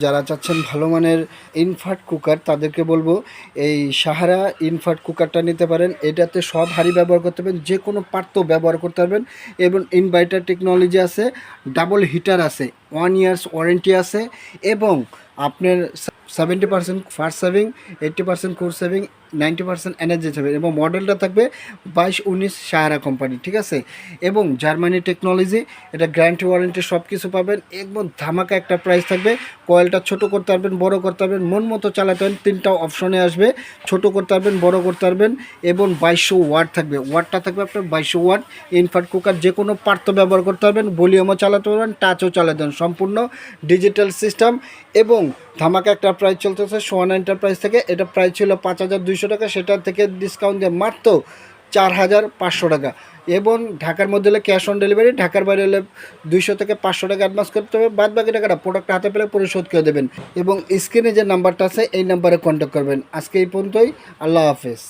যারা চাচ্ছেন ভালো মানের ইনভার্ট কুকার তাদেরকে বলবো এই সাহারা ইনভার্ট কুকারটা নিতে পারেন। এটাতে সব হাঁড়ি ব্যবহার করতে পারবেন, যে কোনো পাত্র ব্যবহার করতে পারবেন এবং ইনভার্টার টেকনোলজি আছে, ডাবল হিটার আছে, 1 ইয়ার্স ওয়ারেন্টি আছে এবং আপনার 70% fast saving, 80% core saving, 90% energy saving এবং মডেলটা থাকবে 2219 সাহারা কোম্পানি, ঠিক আছে। এবং জার্মানি টেকনোলজি, এটা গ্যারান্টি ওয়ারেন্টি সব কিছু পাবেন। একদম ধামাকা একটা প্রাইস থাকবে। কয়েলটা ছোটো করতে পারবেন, বড় করতে পারবেন, মন মতো চালাতে পারবেন। 3টা অপশনে আসবে, ছোটো করতে পারবেন, বড় করতে পারবেন এবং 2200 ওয়াট থাকবে। ওয়াটটা থাকবে আপনার 2200 ওয়াট। ইনভার্ট কুকার যে কোনো পাত্র ব্যবহার করতে পারবেন, ভলিউমও চালাতে পারবেন, টাচও চালাতে পারবেন, সম্পূর্ণ ডিজিটাল সিস্টেম। এবং ধামাকা একটা প্রাইস চলতেছে সোহানা এন্টারপ্রাইজ থেকে। এটা প্রাইস ছিল 5200 টাকা, সেটা থেকে ডিসকাউন্ট দিয়ে মাত্র 4500 টাকা। এবং ঢাকার মধ্যে হলে ক্যাশ অন ডেলিভারি, ঢাকার বাইরে হলে 200 থেকে 500 টাকা অ্যাডভান্স করতে হবে, বাদ বাকি টাকাটা প্রোডাক্ট হাতে পেলে পরিশোধ করে দেবেন। এবং স্ক্রিনে যে নাম্বারটা আছে এই নাম্বারে কন্ট্যাক্ট করবেন। আজকে এই পর্যন্তই, আল্লাহ হাফেজ।